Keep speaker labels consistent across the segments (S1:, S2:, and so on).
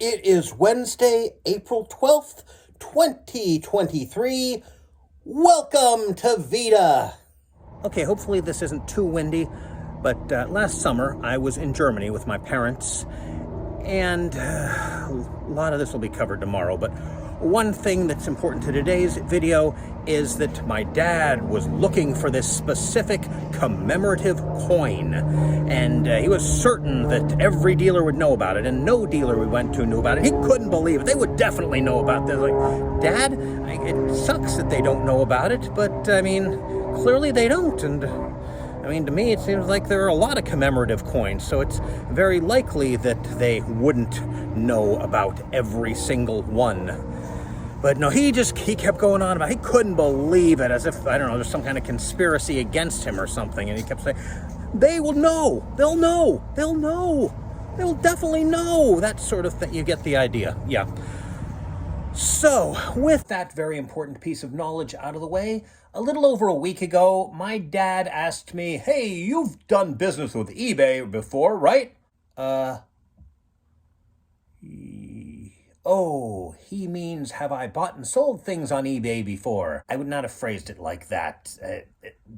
S1: It is Wednesday, April 12th, 2023. Welcome to Veda. Okay, hopefully this isn't too windy, but last summer I was in Germany with my parents, and a lot of this will be covered tomorrow, but one thing that's important to today's video is that my dad was looking for this specific commemorative coin, and he was certain that every dealer would know about it, and no dealer we went to knew about it. He couldn't believe it. They would definitely know about this. Like, Dad, it sucks that they don't know about it, but I mean, clearly they don't, and I mean, to me, it seems like there are a lot of commemorative coins, so it's very likely that they wouldn't know about every single one. But no, he kept going on about, he couldn't believe it, as if, I don't know, there's some kind of conspiracy against him or something, and he kept saying, they will know, they'll know, they'll definitely know, that sort of thing. You get the idea, yeah. So, with that very important piece of knowledge out of the way, a little over a week ago, my dad asked me, hey, you've done business with eBay before, right? Oh, he means, have I bought and sold things on eBay before? I would not have phrased it like that.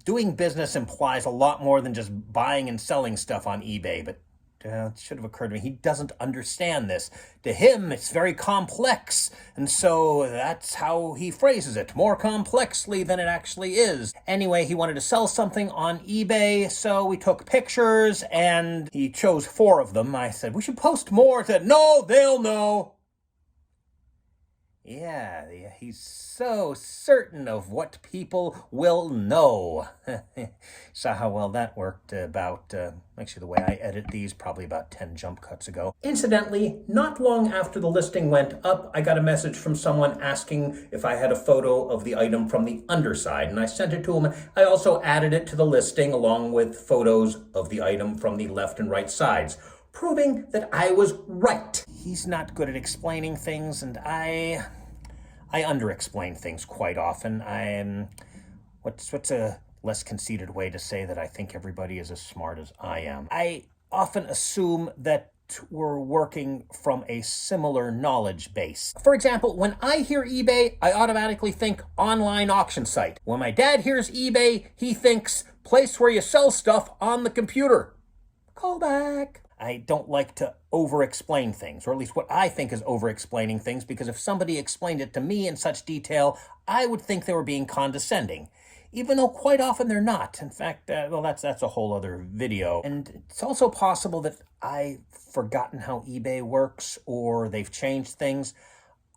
S1: Doing business implies a lot more than just buying and selling stuff on eBay, but it should have occurred to me. He doesn't understand this. To him, it's very complex, and so that's how he phrases it, more complexly than it actually is. Anyway, he wanted to sell something on eBay, so we took pictures, and he chose 4 of them. I said, we should post more. He said, no, they'll know. Yeah, he's so certain of what people will know. Saw how well that worked about, actually the way I edit these, probably about 10 jump cuts ago. Incidentally, not long after the listing went up, I got a message from someone asking if I had a photo of the item from the underside, and I sent it to him. I also added it to the listing along with photos of the item from the left and right sides, proving that I was right. He's not good at explaining things, and I under-explain things quite often. What's a less conceited way to say that I think everybody is as smart as I am? I often assume that we're working from a similar knowledge base. For example, when I hear eBay, I automatically think online auction site. When my dad hears eBay, he thinks place where you sell stuff on the computer. Call back. I don't like to over-explain things, or at least what I think is over-explaining things, because if somebody explained it to me in such detail, I would think they were being condescending, even though quite often they're not. In fact, that's a whole other video. And it's also possible that I've forgotten how eBay works, or they've changed things.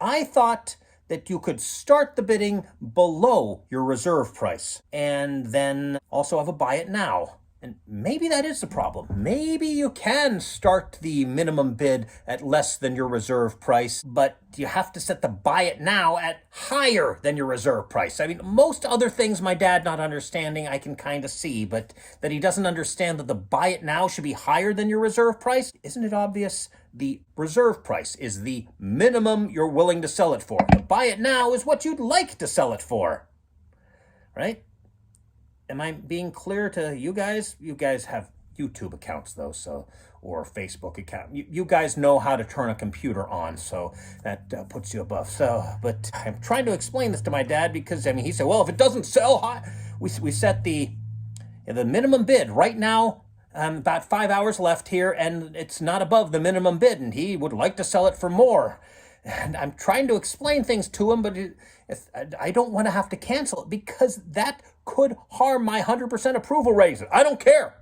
S1: I thought that you could start the bidding below your reserve price, and then also have a buy it now. And maybe that is the problem. Maybe you can start the minimum bid at less than your reserve price, but you have to set the buy it now at higher than your reserve price. I mean, most other things my dad not understanding, I can kind of see, but that he doesn't understand that the buy it now should be higher than your reserve price? Isn't it obvious? The reserve price is the minimum you're willing to sell it for. The buy it now is what you'd like to sell it for, right? Am I being clear to you guys? You guys have YouTube accounts, though, or Facebook account. You guys know how to turn a computer on, so that puts you above. But I'm trying to explain this to my dad because, I mean, he said, well, if it doesn't sell high, we set the minimum bid. Right now, about 5 hours left here, and it's not above the minimum bid, and he would like to sell it for more. And I'm trying to explain things to him, but I don't want to have to cancel it because that could harm my 100% approval rating. I don't care.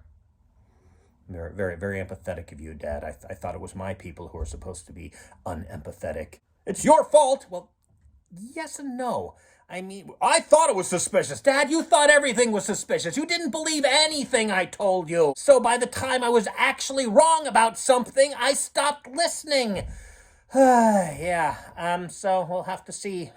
S1: Very, very, very empathetic of you, Dad. I thought it was my people who are supposed to be unempathetic. It's your fault. Well, yes and no. I mean, I thought it was suspicious. Dad, you thought everything was suspicious. You didn't believe anything I told you. So by the time I was actually wrong about something, I stopped listening. Yeah, so we'll have to see.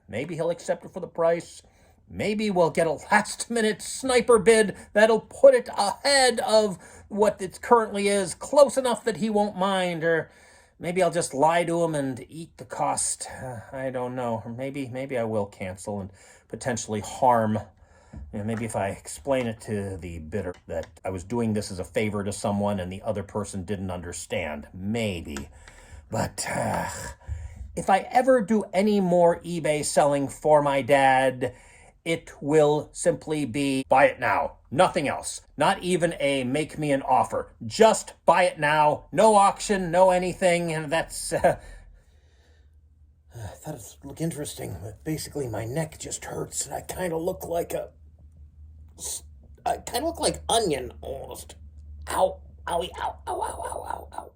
S1: Maybe he'll accept it for the price. Maybe we'll get a last-minute sniper bid that'll put it ahead of what it currently is, close enough that he won't mind, or maybe I'll just lie to him and eat the cost. I don't know. Or maybe I will cancel and potentially harm maybe if I explain it to the bidder that I was doing this as a favor to someone and the other person didn't understand, maybe. But if I ever do any more eBay selling for my dad, it will simply be buy it now. Nothing else. Not even a make me an offer. Just buy it now. No auction, no anything. And that's... I thought it looked interesting, but basically my neck just hurts and I kind of look like onion almost. Ow, owie, ow, ow, ow, ow, ow, ow.